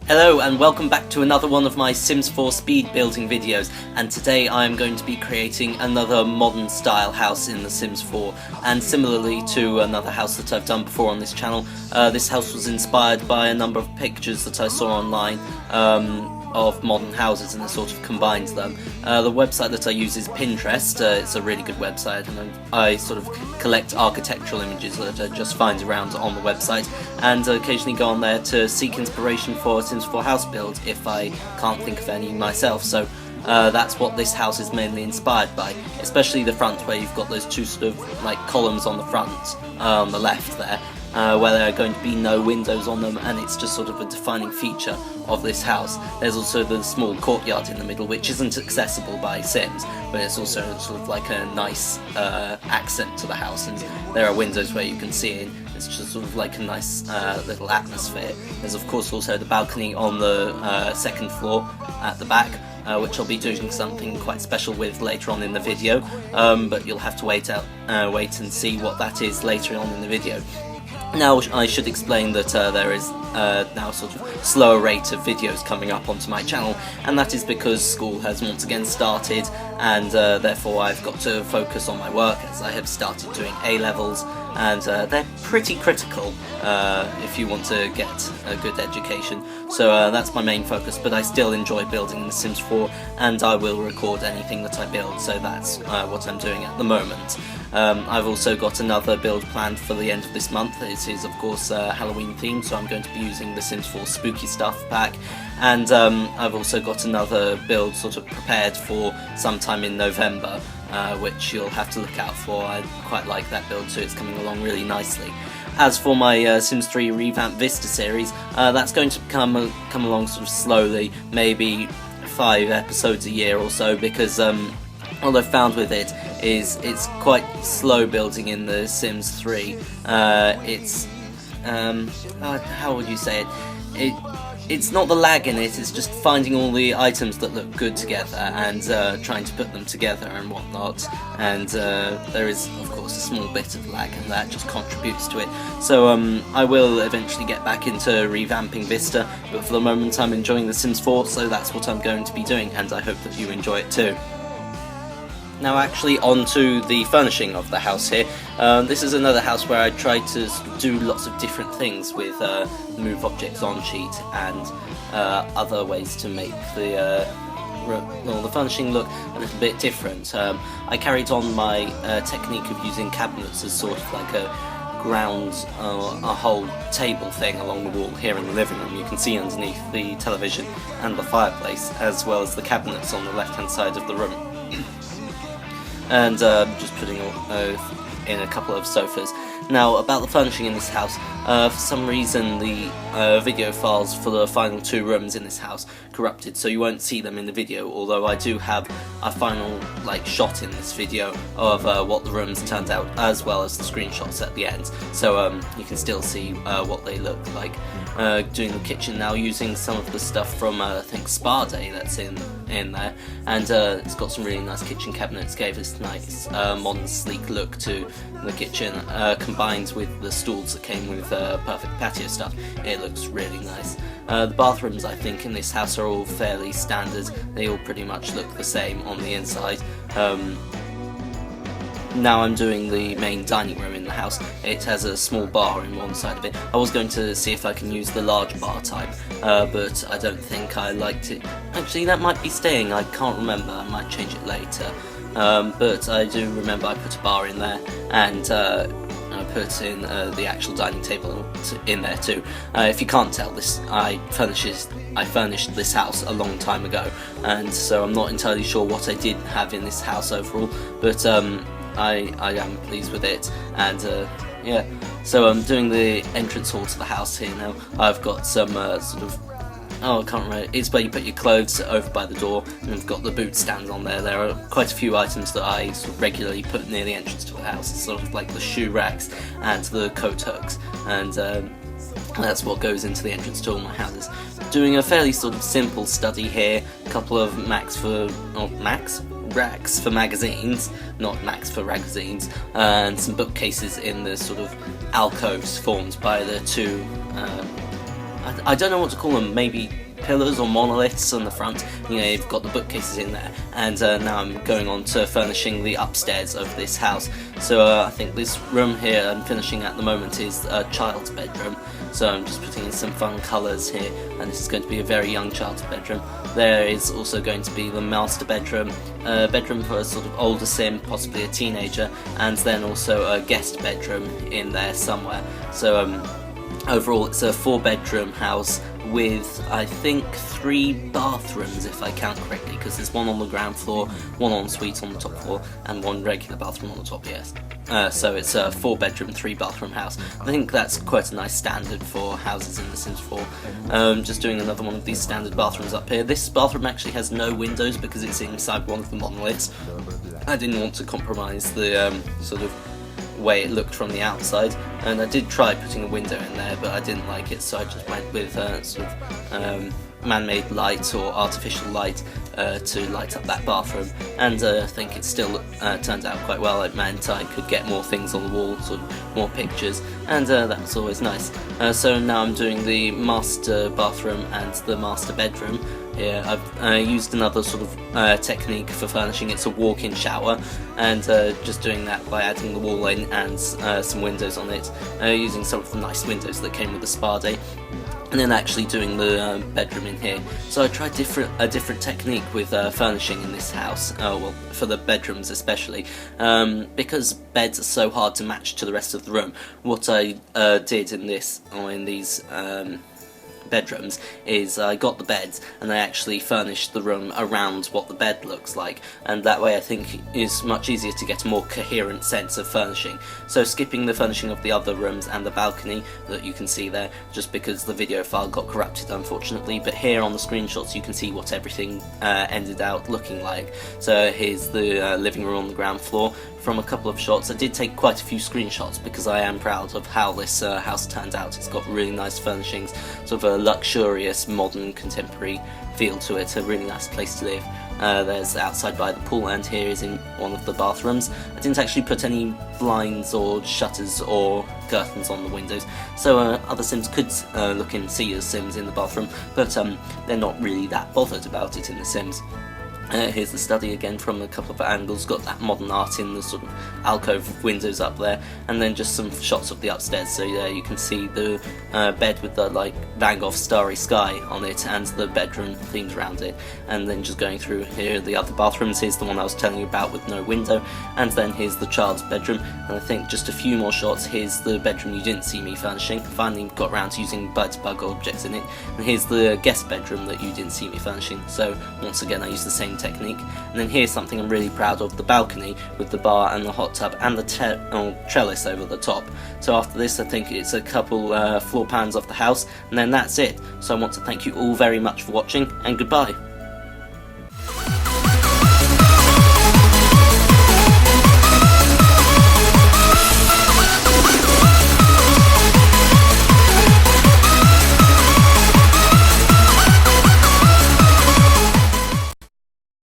Hello and welcome back to another one of my Sims 4 speed building videos, and today I am going to be creating another modern style house in The Sims 4, and similarly to another house that I've done before on this channel, this house was inspired by a number of pictures that I saw online of modern houses, and it sort of combines them. The website that I use is Pinterest. It's a really good website, and I sort of collect architectural images that I just find around on the website, and occasionally go on there to seek inspiration for Sims 4 house build if I can't think of any myself. So that's what this house is mainly inspired by, especially the front, where you've got those two sort of like columns on the front, on the left there, where there are going to be no windows on them, and it's just sort of a defining feature of this house. There's also the small courtyard in the middle, which isn't accessible by Sims, but it's also sort of like a nice accent to the house, and there are windows where you can see in. It's just sort of like a nice little atmosphere. There's of course also the balcony on the second floor at the back, which I'll be doing something quite special with later on in the video, but you'll have to wait and see what that is later on in the video. Now I should explain that there is now a sort of slower rate of videos coming up onto my channel, and that is because school has once again started, and therefore I've got to focus on my work, as I have started doing A-levels, and they're pretty critical if you want to get a good education. So that's my main focus, but I still enjoy building in The Sims 4, and I will record anything that I build, so that's what I'm doing at the moment. I've also got another build planned for the end of this month. It is of course Halloween themed, so I'm going to be using the Sims 4 Spooky Stuff pack, and I've also got another build sort of prepared for sometime in November, which you'll have to look out for. I quite like that build too, it's coming along really nicely. As for my Sims 3 Revamped Vista series, that's going to come along sort of slowly, maybe 5 episodes a year or so, because what I've found with it is it's quite slow building in The Sims 3. It's how would you say it? It's not the lag in it, it's just finding all the items that look good together and trying to put them together and whatnot, and there is of course a small bit of lag, and that just contributes to it. So I will eventually get back into revamping Vista, but for the moment I'm enjoying The Sims 4, so that's what I'm going to be doing, and I hope that you enjoy it too. Now actually on to the furnishing of the house here. This is another house where I tried to do lots of different things with move objects on sheet and other ways to make the furnishing look a little bit different. I carried on my technique of using cabinets as sort of like a ground, a whole table thing along the wall here in the living room. You can see underneath the television and the fireplace, as well as the cabinets on the left hand side of the room. And just putting in a couple of sofas. Now about the furnishing in this house, for some reason the video files for the final 2 rooms in this house corrupted, so you won't see them in the video, although I do have a final shot in this video of what the rooms turned out, as well as the screenshots at the end, so you can still see what they look like. Doing the kitchen now using some of the stuff from I think Spa Day that's in there, and it's got some really nice kitchen cabinets, gave this nice modern sleek look to the kitchen, combined with the stools that came with perfect patio stuff. It looks really nice. The bathrooms I think in this house are all fairly standard, they all pretty much look the same on the inside. Now I'm doing the main dining room in the house. It has a small bar in one side of it. I was going to see if I can use the large bar type, but I don't think I liked it. Actually, that might be staying, I can't remember, I might change it later. But I do remember I put a bar in there, and I put in the actual dining table in there too. If you can't tell, I furnished this house a long time ago, and so I'm not entirely sure what I did have in this house overall, but I am pleased with it, and yeah. So I'm doing the entrance hall to the house here now. I've got some sort of, I can't remember, it's where you put your clothes over by the door, and I've got the boot stand on there. There are quite a few items that I sort of regularly put near the entrance to the house. It's sort of like the shoe racks and the coat hooks, and that's what goes into the entrance to all my houses. Doing a fairly sort of simple study here, a couple of racks for magazines, not Macs for magazines, and some bookcases in the sort of alcoves formed by the two I don't know what to call them, maybe pillars or monoliths on the front. You know, you've got the bookcases in there, and now I'm going on to furnishing the upstairs of this house. So I think this room here I'm finishing at the moment is a child's bedroom, so I'm just putting in some fun colours here, and this is going to be a very young child's bedroom. There is also going to be the master bedroom, a bedroom for a sort of older sim, possibly a teenager, and then also a guest bedroom in there somewhere. So overall it's a 4-bedroom house with, I think, 3 bathrooms if I count correctly, because there's one on the ground floor, one ensuite on the top floor, and one regular bathroom on the top, yes. So it's a 4-bedroom, 3-bathroom house. I think that's quite a nice standard for houses in The Sims 4. Just doing another one of these standard bathrooms up here. This bathroom actually has no windows because it's inside one of the monoliths. I didn't want to compromise the sort of way it looked from the outside, and I did try putting a window in there, but I didn't like it, so I just went with sort of man-made light or artificial light to light up that bathroom, and I think it still turned out quite well. It meant I could get more things on the wall, sort of more pictures, and that was always nice. So now I'm doing the master bathroom and the master bedroom. Here I've used another sort of technique for furnishing. It's a walk-in shower, and just doing that by adding the wall in and some windows on it, using some of the nice windows that came with the spa day, and then actually doing the bedroom in here. So I tried a different technique with furnishing in this house, well, for the bedrooms especially, because beds are so hard to match to the rest of the room. What I did in these bedrooms is I got the beds and I actually furnished the room around what the bed looks like, and that way I think it's much easier to get a more coherent sense of furnishing. So skipping the furnishing of the other rooms and the balcony that you can see there, just because the video file got corrupted unfortunately, but here on the screenshots you can see what everything ended out looking like. So here's the living room on the ground floor. From a couple of shots, I did take quite a few screenshots because I am proud of how this house turned out. It's got really nice furnishings, sort of a luxurious, modern, contemporary feel to it, a really nice place to live. There's outside by the pool, and here is in one of the bathrooms. I didn't actually put any blinds or shutters or curtains on the windows, so other Sims could look and see the Sims in the bathroom, but they're not really that bothered about it in The Sims. Here's the study again from a couple of angles, got that modern art in the sort of alcove windows up there, and then just some shots of the upstairs, so yeah, you can see the bed with the like Van Gogh Starry Sky on it and the bedroom themes around it, and then just going through here the other bathrooms. Here's the one I was telling you about with no window, and then here's the child's bedroom, and I think just a few more shots. Here's the bedroom you didn't see me furnishing, finally got around to using bug objects in it, and here's the guest bedroom that you didn't see me furnishing, so once again I used the same technique. And then here's something I'm really proud of, the balcony with the bar and the hot tub and the trellis over the top. So after this I think it's a couple floor plans of the house, and then that's it. So I want to thank you all very much for watching, and goodbye.